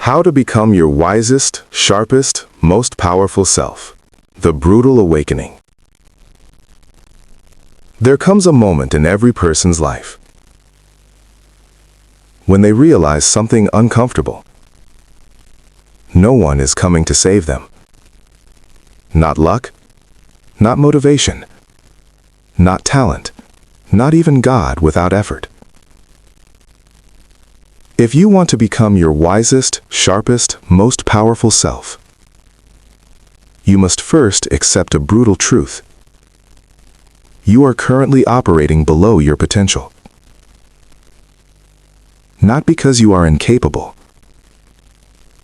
How to become your wisest, sharpest, most powerful self. The brutal awakening. There comes a moment in every person's life when they realize something uncomfortable. No one is coming to save them. Not luck, not motivation, not talent, not even God without effort. If you want to become your wisest, sharpest, most powerful self, you must first accept a brutal truth. You are currently operating below your potential. Not because you are incapable,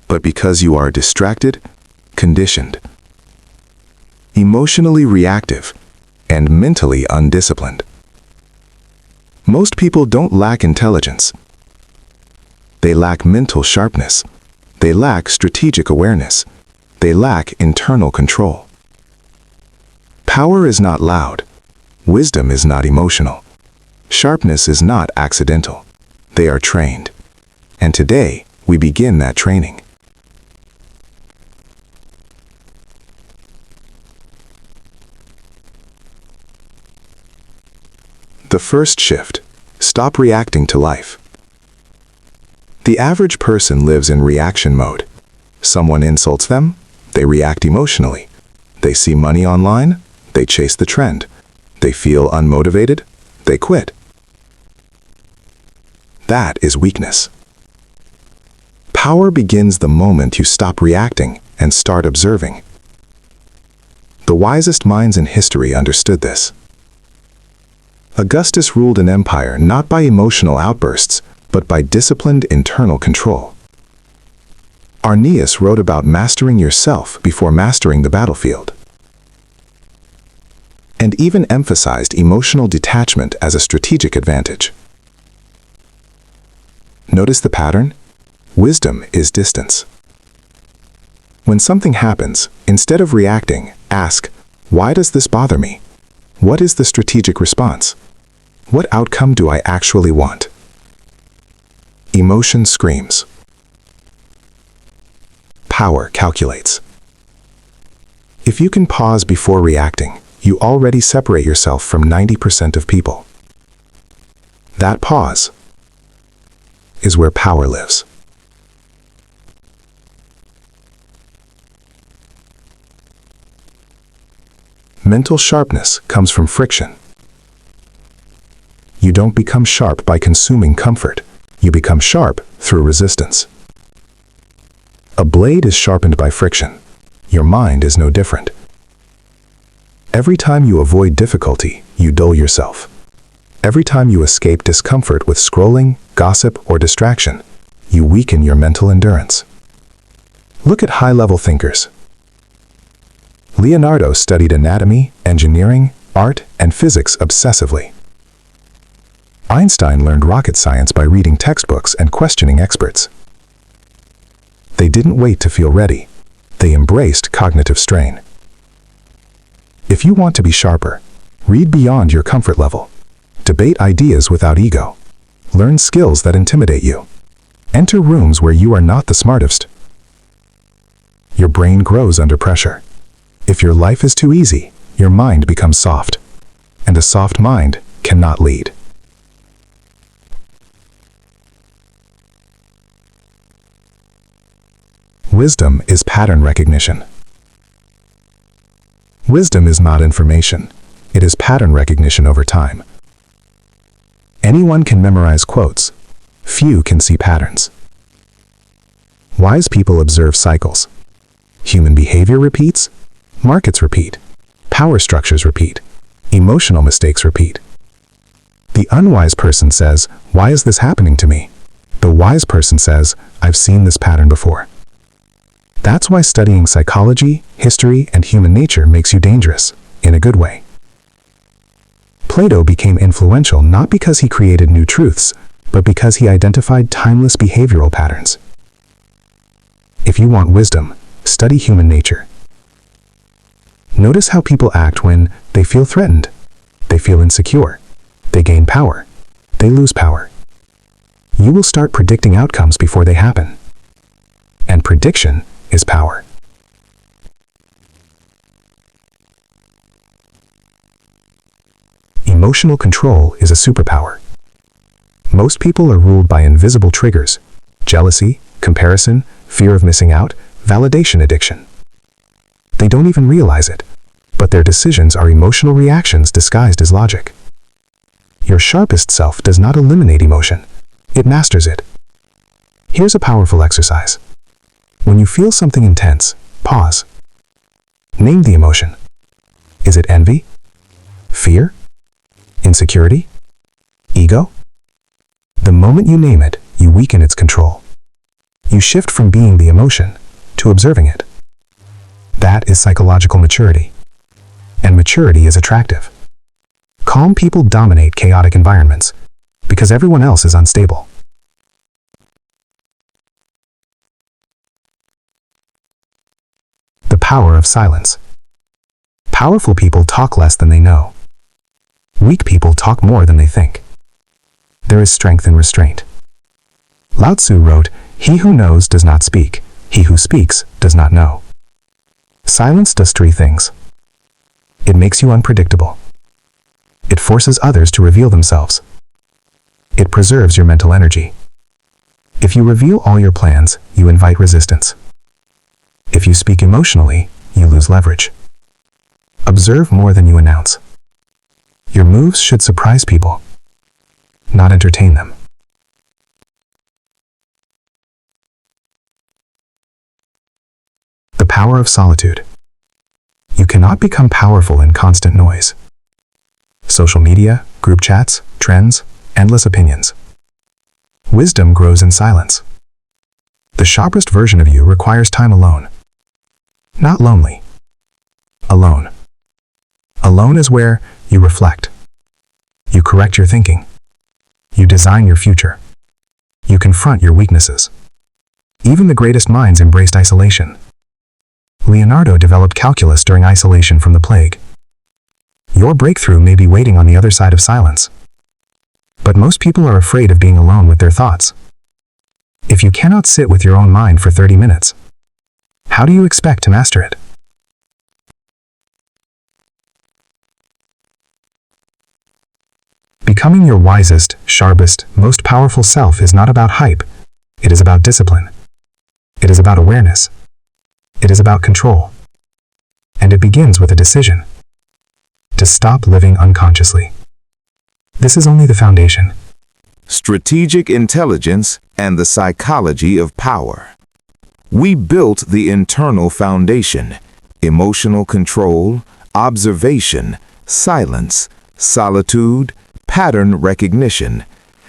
but because you are distracted, conditioned, emotionally reactive, and mentally undisciplined. Most people don't lack intelligence. They lack mental sharpness. They lack strategic awareness. They lack internal control. Power is not loud. Wisdom is not emotional. Sharpness is not accidental. They are trained. And today, we begin that training. The first shift: stop reacting to life. The average person lives in reaction mode. Someone insults them, they react emotionally. They see money online, they chase the trend. They feel unmotivated, they quit. That is weakness. Power begins the moment you stop reacting and start observing. The wisest minds in history understood this. Augustus ruled an empire not by emotional outbursts, but by disciplined internal control. Arrhenius wrote about mastering yourself before mastering the battlefield, and even emphasized emotional detachment as a strategic advantage. Notice the pattern? Wisdom is distance. When something happens, instead of reacting, ask, why does this bother me? What is the strategic response? What outcome do I actually want? Emotion screams. Power calculates. If you can pause before reacting, you already separate yourself from 90% of people. That pause is where power lives. Mental sharpness comes from friction. You don't become sharp by consuming comfort. You become sharp through resistance. A blade is sharpened by friction. Your mind is no different. Every time you avoid difficulty, you dull yourself. Every time you escape discomfort with scrolling, gossip, or distraction, you weaken your mental endurance. Look at high-level thinkers. Leonardo studied anatomy, engineering, art, and physics obsessively. Einstein learned rocket science by reading textbooks and questioning experts. They didn't wait to feel ready. They embraced cognitive strain. If you want to be sharper, read beyond your comfort level. Debate ideas without ego. Learn skills that intimidate you. Enter rooms where you are not the smartest. Your brain grows under pressure. If your life is too easy, your mind becomes soft. And a soft mind cannot lead. Wisdom is pattern recognition. Wisdom is not information. It is pattern recognition over time. Anyone can memorize quotes. Few can see patterns. Wise people observe cycles. Human behavior repeats. Markets repeat. Power structures repeat. Emotional mistakes repeat. The unwise person says, "Why is this happening to me?" The wise person says, "I've seen this pattern before." That's why studying psychology, history, and human nature makes you dangerous, in a good way. Plato became influential not because he created new truths, but because he identified timeless behavioral patterns. If you want wisdom, study human nature. Notice how people act when they feel threatened, they feel insecure, they gain power, they lose power. You will start predicting outcomes before they happen. Addiction is power. Emotional control is a superpower. Most people are ruled by invisible triggers: jealousy, comparison, fear of missing out, validation addiction. They don't even realize it, but their decisions are emotional reactions disguised as logic. Your sharpest self does not eliminate emotion, it masters it. Here's a powerful exercise. When you feel something intense, pause. Name the emotion. Is it envy? Fear? Insecurity? Ego? The moment you name it, you weaken its control. You shift from being the emotion to observing it. That is psychological maturity. And maturity is attractive. Calm people dominate chaotic environments because everyone else is unstable. The power of silence. Powerful people talk less than they know. Weak people talk more than they think. There is strength in restraint. Lao Tzu wrote, "He who knows does not speak. He who speaks does not know." Silence does three things. It makes you unpredictable. It forces others to reveal themselves. It preserves your mental energy. If you reveal all your plans, you invite resistance. If you speak emotionally, you lose leverage. Observe more than you announce. Your moves should surprise people, not entertain them. The power of solitude. You cannot become powerful in constant noise. Social media, group chats, trends, endless opinions. Wisdom grows in silence. The sharpest version of you requires time alone. Not lonely. Alone. Alone is where you reflect. You correct your thinking. You design your future. You confront your weaknesses. Even the greatest minds embraced isolation. Leonardo developed calculus during isolation from the plague. Your breakthrough may be waiting on the other side of silence. But most people are afraid of being alone with their thoughts. If you cannot sit with your own mind for 30 minutes, how do you expect to master it? Becoming your wisest, sharpest, most powerful self is not about hype. It is about discipline. It is about awareness. It is about control. And it begins with a decision. To stop living unconsciously. This is only the foundation. Strategic intelligence and the psychology of power. We built the internal foundation: emotional control, observation, silence, solitude, pattern recognition.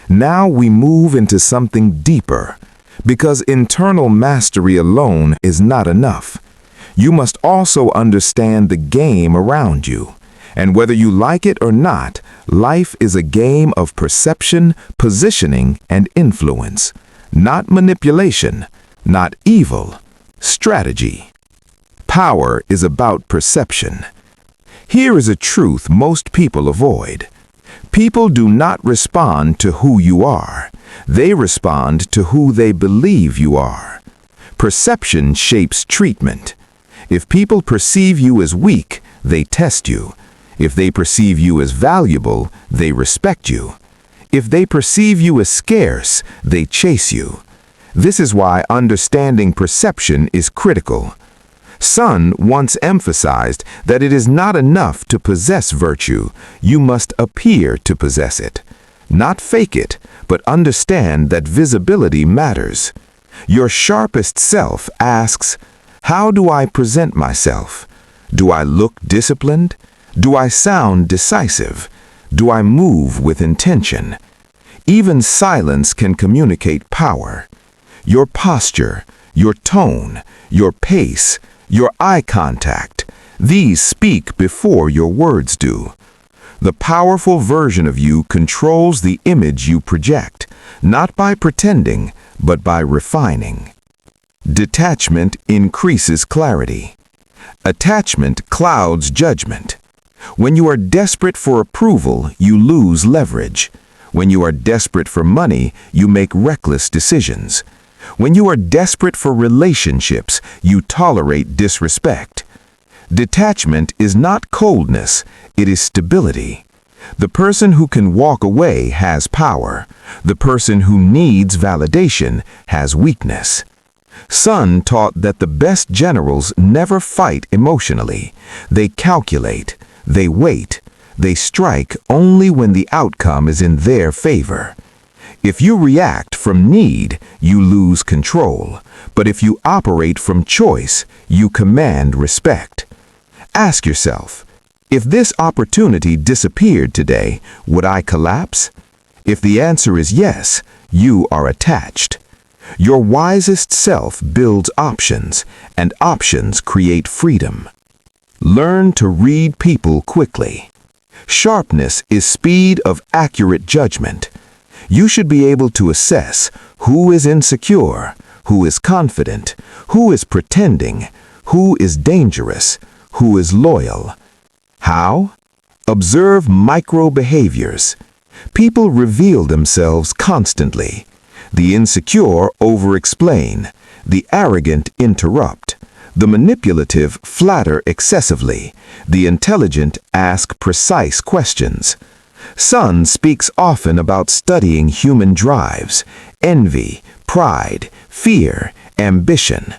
Now we move into something deeper, because internal mastery alone is not enough. You must also understand the game around you. And whether you like it or not, life is a game of perception, positioning, and influence. Not manipulation, not evil, strategy. Power is about perception. Here is a truth most people avoid. People do not respond to who you are. They respond to who they believe you are. Perception shapes treatment. If people perceive you as weak, they test you. If they perceive you as valuable, they respect you. If they perceive you as scarce, they chase you. This is why understanding perception is critical. Sun once emphasized that it is not enough to possess virtue, you must appear to possess it. Not fake it, but understand that visibility matters. Your sharpest self asks, how do I present myself? Do I look disciplined? Do I sound decisive? Do I move with intention? Even silence can communicate power. Your posture, your tone, your pace, your eye contact, these speak before your words do. The powerful version of you controls the image you project, not by pretending, but by refining. Detachment increases clarity. Attachment clouds judgment. When you are desperate for approval, you lose leverage. When you are desperate for money, you make reckless decisions. When you are desperate for relationships, you tolerate disrespect. Detachment is not coldness, it is stability. The person who can walk away has power. The person who needs validation has weakness. Sun taught that the best generals never fight emotionally. They calculate, they wait, they strike only when the outcome is in their favor. If you react from need, you lose control. But if you operate from choice, you command respect. Ask yourself, if this opportunity disappeared today, would I collapse? If the answer is yes, you are attached. Your wisest self builds options, and options create freedom. Learn to read people quickly. Sharpness is speed of accurate judgment. You should be able to assess who is insecure, who is confident, who is pretending, who is dangerous, who is loyal. How? Observe micro behaviors. People reveal themselves constantly. The insecure over-explain. The arrogant interrupt. The manipulative flatter excessively. The intelligent ask precise questions. Sun speaks often about studying human drives, envy, pride, fear, ambition.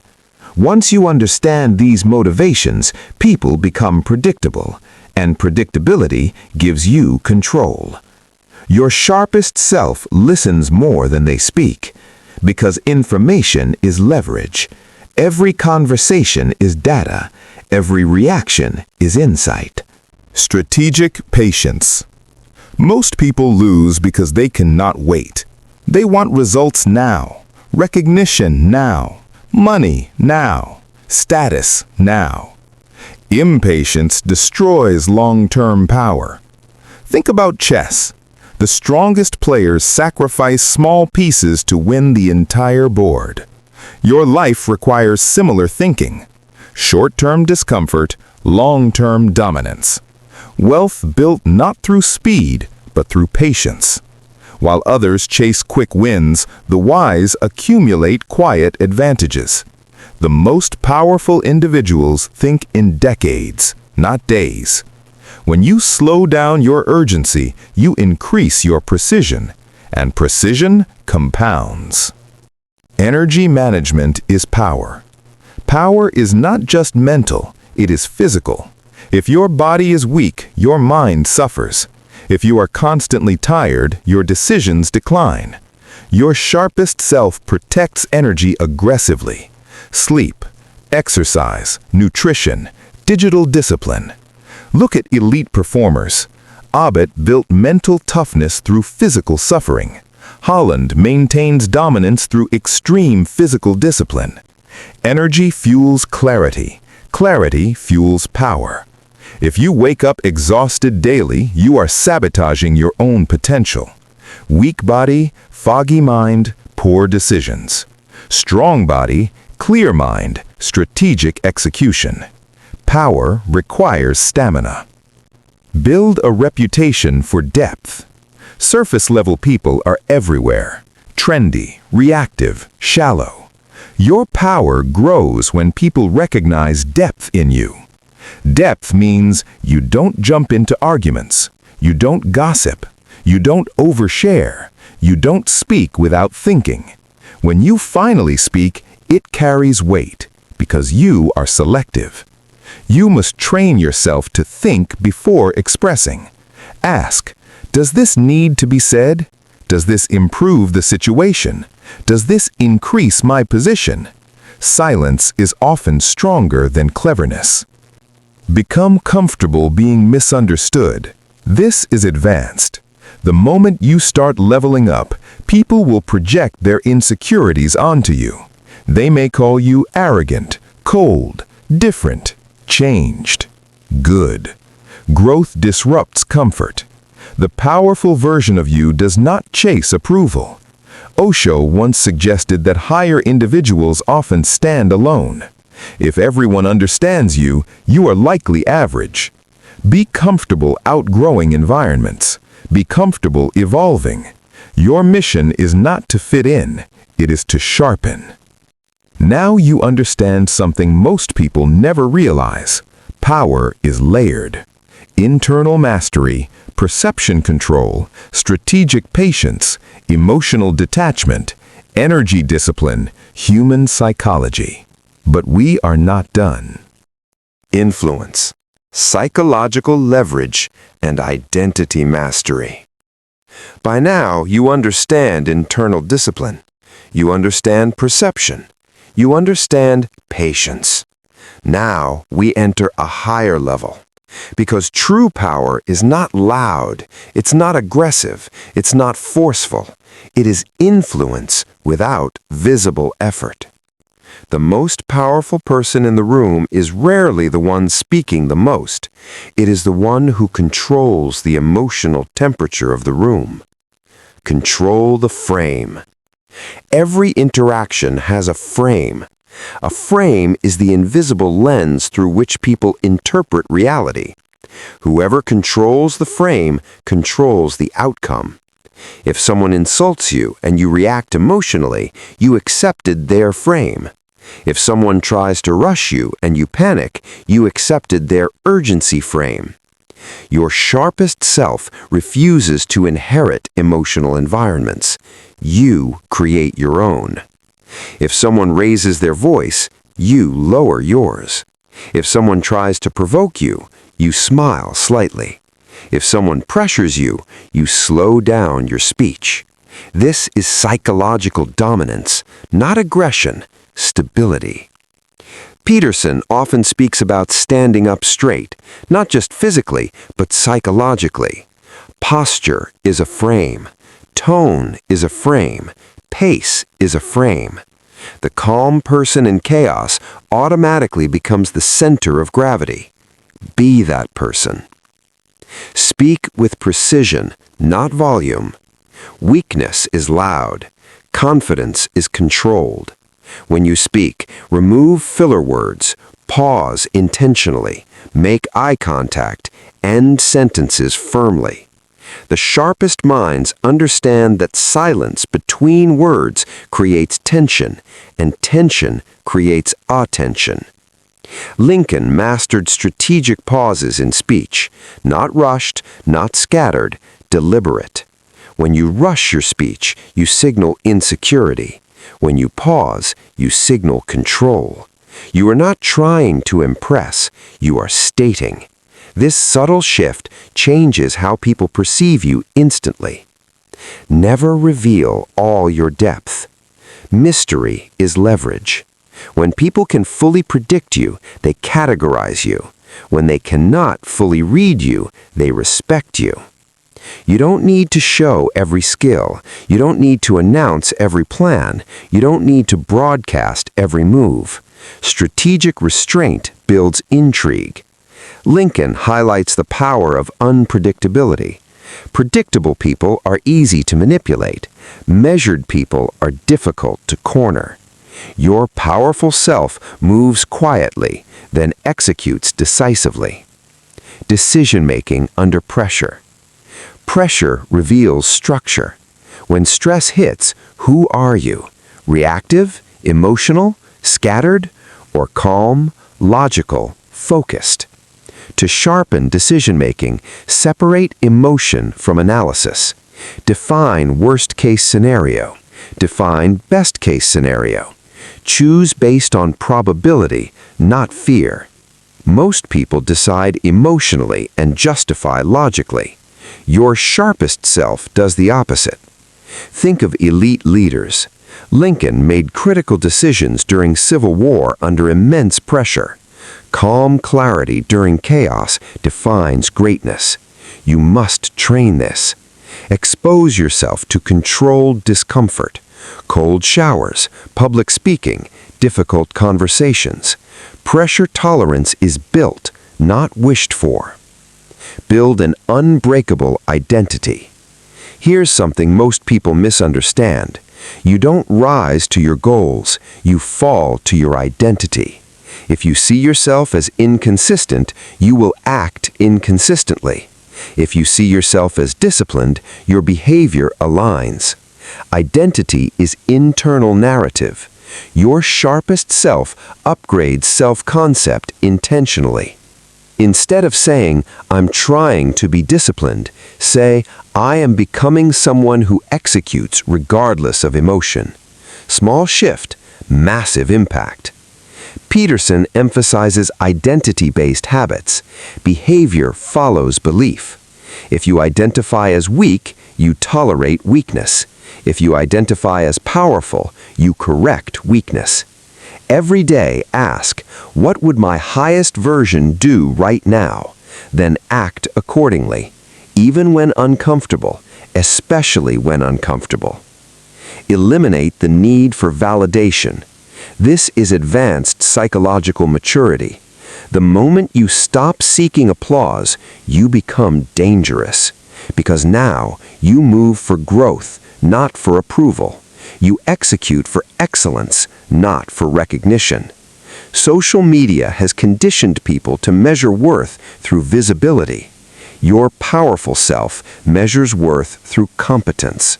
Once you understand these motivations, people become predictable, and predictability gives you control. Your sharpest self listens more than they speak, because information is leverage. Every conversation is data. Every reaction is insight. Strategic patience. Most people lose because they cannot wait. They want results now, recognition now, money now, status now. Impatience destroys long-term power. Think about chess. The strongest players sacrifice small pieces to win the entire board. Your life requires similar thinking. Short-term discomfort, long-term dominance. Wealth built not through speed, but through patience. While others chase quick wins, the wise accumulate quiet advantages. The most powerful individuals think in decades, not days. When you slow down your urgency, you increase your precision, and precision compounds. Energy management is power. Power is not just mental, it is physical. If your body is weak, your mind suffers. If you are constantly tired, your decisions decline. Your sharpest self protects energy aggressively. Sleep, exercise, nutrition, digital discipline. Look at elite performers. Abet built mental toughness through physical suffering. Holland maintains dominance through extreme physical discipline. Energy fuels clarity. Clarity fuels power. If you wake up exhausted daily, you are sabotaging your own potential. Weak body, foggy mind, poor decisions. Strong body, clear mind, strategic execution. Power requires stamina. Build a reputation for depth. Surface-level people are everywhere. Trendy, reactive, shallow. Your power grows when people recognize depth in you. Depth means you don't jump into arguments. You don't gossip. You don't overshare. You don't speak without thinking. When you finally speak, it carries weight because you are selective. You must train yourself to think before expressing. Ask, does this need to be said? Does this improve the situation? Does this increase my position? Silence is often stronger than cleverness. Become comfortable being misunderstood. This is advanced. The moment you start leveling up, people will project their insecurities onto you. They may call you arrogant, cold, different, changed. Good. Growth disrupts comfort. The powerful version of you does not chase approval. Osho once suggested that higher individuals often stand alone. If everyone understands you, you are likely average. Be comfortable outgrowing environments. Be comfortable evolving. Your mission is not to fit in, It is to sharpen. Now you understand something most people never realize. Power is layered. Internal mastery, perception control, strategic patience, emotional detachment, energy discipline, human psychology. But we are not done. Influence, psychological leverage, and identity mastery. By now, you understand internal discipline. You understand perception. You understand patience. Now we enter a higher level. Because true power is not loud, it's not aggressive, it's not forceful. It is influence without visible effort. The most powerful person in the room is rarely the one speaking the most. It is the one who controls the emotional temperature of the room. Control the frame. Every interaction has a frame. A frame is the invisible lens through which people interpret reality. Whoever controls the frame controls the outcome. If someone insults you and you react emotionally, you accepted their frame. If someone tries to rush you and you panic, you accepted their urgency frame. Your sharpest self refuses to inherit emotional environments. You create your own. If someone raises their voice, you lower yours. If someone tries to provoke you, you smile slightly. If someone pressures you, you slow down your speech. This is psychological dominance, not aggression, stability. Peterson often speaks about standing up straight, not just physically, but psychologically. Posture is a frame. Tone is a frame. Pace is a frame. The calm person in chaos automatically becomes the center of gravity. Be that person. Speak with precision, not volume. Weakness is loud. Confidence is controlled. When you speak, remove filler words, pause intentionally, make eye contact, end sentences firmly. The sharpest minds understand that silence between words creates tension, and tension creates attention. Lincoln mastered strategic pauses in speech, not rushed, not scattered, deliberate. When you rush your speech, you signal insecurity. When you pause, you signal control. You are not trying to impress, you are stating. This subtle shift changes how people perceive you instantly. Never reveal all your depth. Mystery is leverage. When people can fully predict you, they categorize you. When they cannot fully read you, they respect you. You don't need to show every skill. You don't need to announce every plan. You don't need to broadcast every move. Strategic restraint builds intrigue. Lincoln highlights the power of unpredictability. Predictable people are easy to manipulate. Measured people are difficult to corner. Your powerful self moves quietly, then executes decisively. Decision-making under pressure. Pressure reveals structure. When stress hits, who are you? Reactive, emotional, scattered, or calm, logical, focused? To sharpen decision-making, separate emotion from analysis. Define worst-case scenario. Define best-case scenario. Choose based on probability, not fear. Most people decide emotionally and justify logically. Your sharpest self does the opposite. Think of elite leaders. Lincoln made critical decisions during Civil War under immense pressure. Calm clarity during chaos defines greatness. You must train this. Expose yourself to controlled discomfort. Cold showers, public speaking, difficult conversations. Pressure tolerance is built, not wished for. Build an unbreakable identity. Here's something most people misunderstand. You don't rise to your goals, you fall to your identity. If you see yourself as inconsistent, you will act inconsistently. If you see yourself as disciplined, your behavior aligns. Identity is internal narrative. Your sharpest self upgrades self-concept intentionally. Instead of saying, "I'm trying to be disciplined," say, "I am becoming someone who executes regardless of emotion." Small shift, massive impact. Peterson emphasizes identity-based habits. Behavior follows belief. If you identify as weak, you tolerate weakness. If you identify as powerful, you correct weakness. Every day ask, "What would my highest version do right now?" Then act accordingly, even when uncomfortable, especially when uncomfortable. Eliminate the need for validation. This is advanced psychological maturity. The moment you stop seeking applause, you become dangerous. Because now you move for growth, not for approval. You execute for excellence, not for recognition. Social media has conditioned people to measure worth through visibility. Your powerful self measures worth through competence.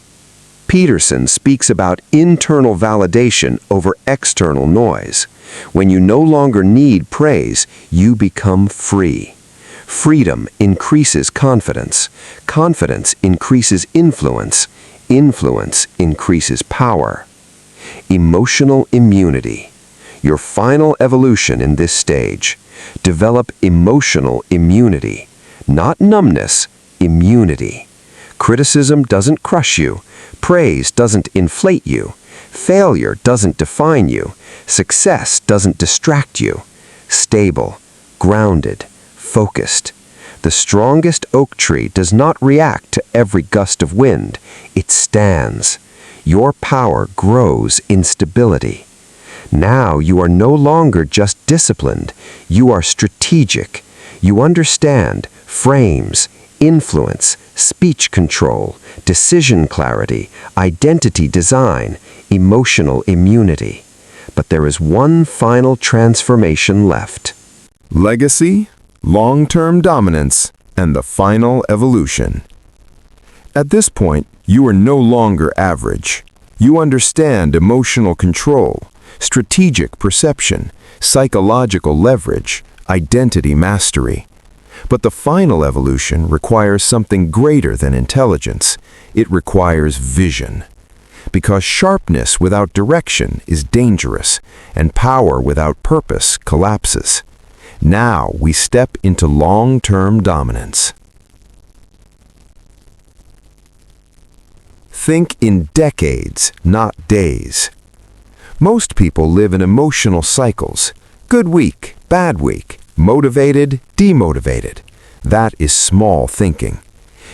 Peterson speaks about internal validation over external noise. When you no longer need praise, you become free. Freedom increases confidence. Confidence increases influence. Influence increases power. Emotional immunity. Your final evolution in this stage. Develop emotional immunity. Not numbness, immunity. Criticism doesn't crush you. Praise doesn't inflate you. Failure doesn't define you. Success doesn't distract you. Stable, grounded, focused. The strongest oak tree does not react to every gust of wind. It stands. Your power grows in stability. Now you are no longer just disciplined. You are strategic. You understand frames, influence, speech control, decision clarity, identity design, emotional immunity. But there is one final transformation left. Legacy, long-term dominance, and the final evolution. At this point, you are no longer average. You understand emotional control, strategic perception, psychological leverage, identity mastery. But the final evolution requires something greater than intelligence. It requires vision. Because sharpness without direction is dangerous, and power without purpose collapses. Now we step into long-term dominance. Think in decades, not days. Most people live in emotional cycles. Good week, bad week, motivated, demotivated. That is small thinking.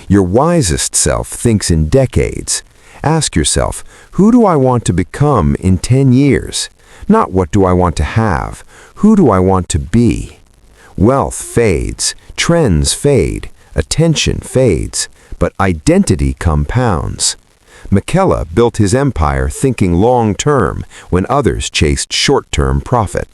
Your wisest self thinks in decades. Ask yourself, who do I want to become in 10 years? Not what do I want to have, who do I want to be? Wealth fades, trends fade, attention fades, but identity compounds. Niccolò built his empire thinking long-term when others chased short-term profit.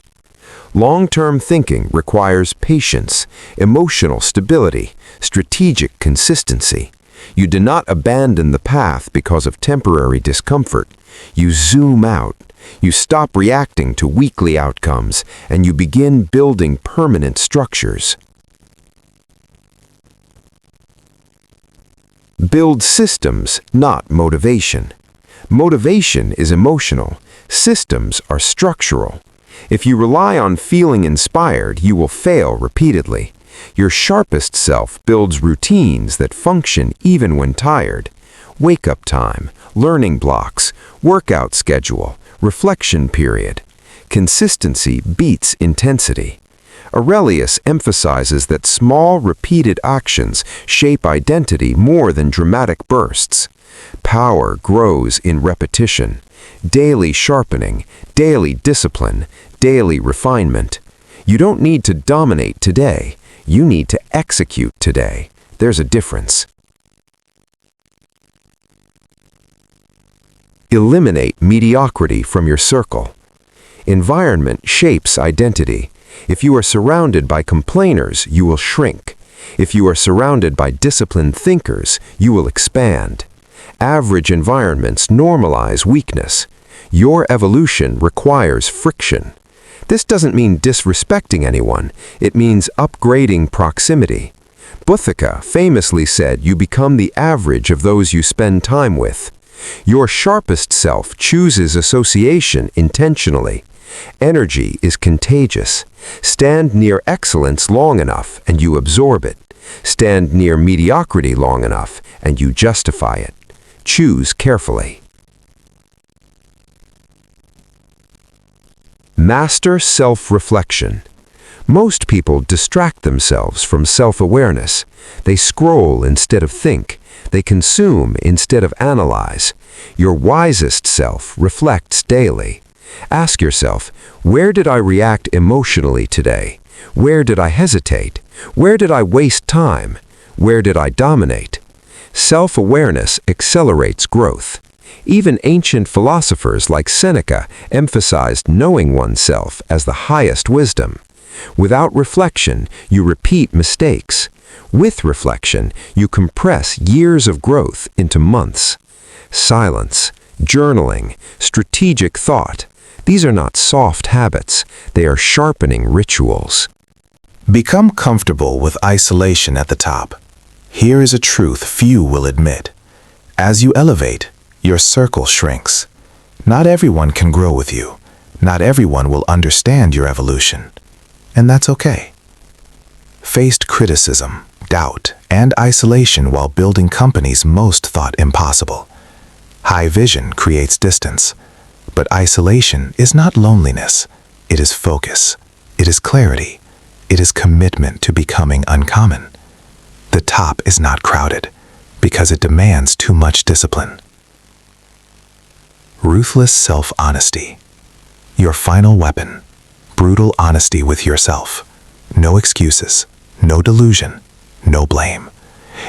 Long-term thinking requires patience, emotional stability, strategic consistency. You do not abandon the path because of temporary discomfort. You zoom out. You stop reacting to weekly outcomes, and you begin building permanent structures. Build systems, not motivation. Motivation is emotional. Systems are structural. If you rely on feeling inspired, you will fail repeatedly. Your sharpest self builds routines that function even when tired. Wake-up time, learning blocks, workout schedule, reflection period. Consistency beats intensity. Aurelius emphasizes that small, repeated actions shape identity more than dramatic bursts. Power grows in repetition. Daily sharpening, daily discipline, daily refinement. You don't need to dominate today. You need to execute today. There's a difference. Eliminate mediocrity from your circle. Environment shapes identity. If you are surrounded by complainers, you will shrink. If you are surrounded by disciplined thinkers, you will expand. Average environments normalize weakness. Your evolution requires friction. This doesn't mean disrespecting anyone. It means upgrading proximity. Buddha famously said you become the average of those you spend time with. Your sharpest self chooses association intentionally. Energy is contagious. Stand near excellence long enough and you absorb it. Stand near mediocrity long enough and you justify it. Choose carefully. Master self-reflection. Most people distract themselves from self-awareness. They scroll instead of think. They consume instead of analyze. Your wisest self reflects daily. Ask yourself, where did I react emotionally today? Where did I hesitate? Where did I waste time? Where did I dominate? Self-awareness accelerates growth. Even ancient philosophers like Seneca emphasized knowing oneself as the highest wisdom. Without reflection, you repeat mistakes. With reflection, you compress years of growth into months. Silence, journaling, strategic thought. These are not soft habits. They are sharpening rituals. Become comfortable with isolation at the top. Here is a truth few will admit. As you elevate, your circle shrinks. Not everyone can grow with you. Not everyone will understand your evolution. And that's okay. Faced criticism, doubt, and isolation while building companies most thought impossible. High vision creates distance. But isolation is not loneliness. It is focus. It is clarity. It is commitment to becoming uncommon. The top is not crowded because it demands too much discipline. Ruthless self-honesty. Your final weapon. Brutal honesty with yourself. No excuses. No delusion. No blame.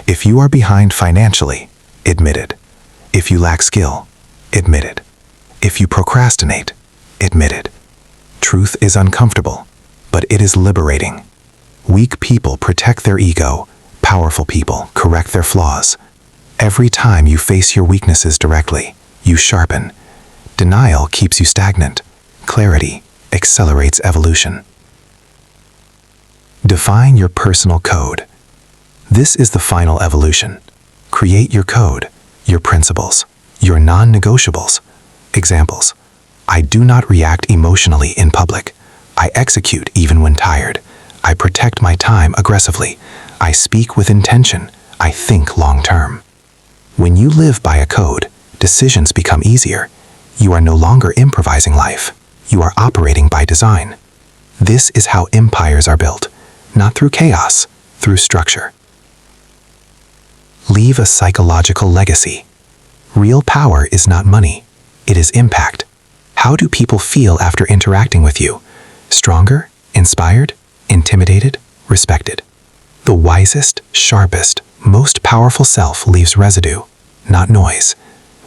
If you are behind financially, admit it. If you lack skill, admit it. If you procrastinate, admit it. Truth is uncomfortable, but it is liberating. Weak people protect their ego. Powerful people correct their flaws. Every time you face your weaknesses directly, you sharpen. Denial keeps you stagnant. Clarity accelerates evolution. Define your personal code. This is the final evolution. Create your code, your principles, your non-negotiables. Examples. I do not react emotionally in public. I execute even when tired. I protect my time aggressively. I speak with intention. I think long-term. When you live by a code, decisions become easier. You are no longer improvising life. You are operating by design. This is how empires are built, not through chaos, through structure. Leave a psychological legacy. Real power is not money. It is impact. How do people feel after interacting with you? Stronger? Inspired? Intimidated? Respected? The wisest, sharpest, most powerful self leaves residue, not noise.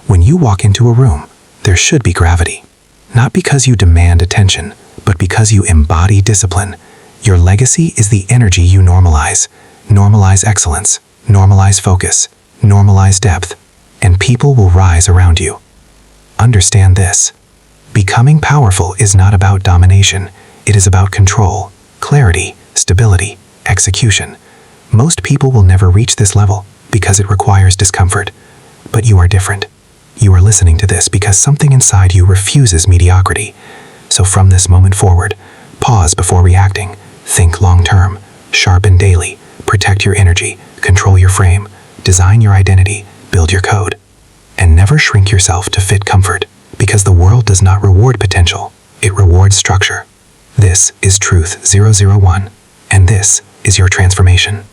When you walk into a room, there should be gravity. Not because you demand attention, but because you embody discipline. Your legacy is the energy you normalize. Normalize excellence. Normalize focus. Normalize depth. And people will rise around you. Understand this. Becoming powerful is not about domination. It is about control, clarity, stability, execution. Most people will never reach this level because it requires discomfort. But you are different. You are listening to this because something inside you refuses mediocrity. So from this moment forward, pause before reacting. Think long-term. Sharpen daily. Protect your energy. Control your frame. Design your identity. Build your code. And never shrink yourself to fit comfort, because the world does not reward potential. It rewards structure. This is Truth 001, and this is your transformation.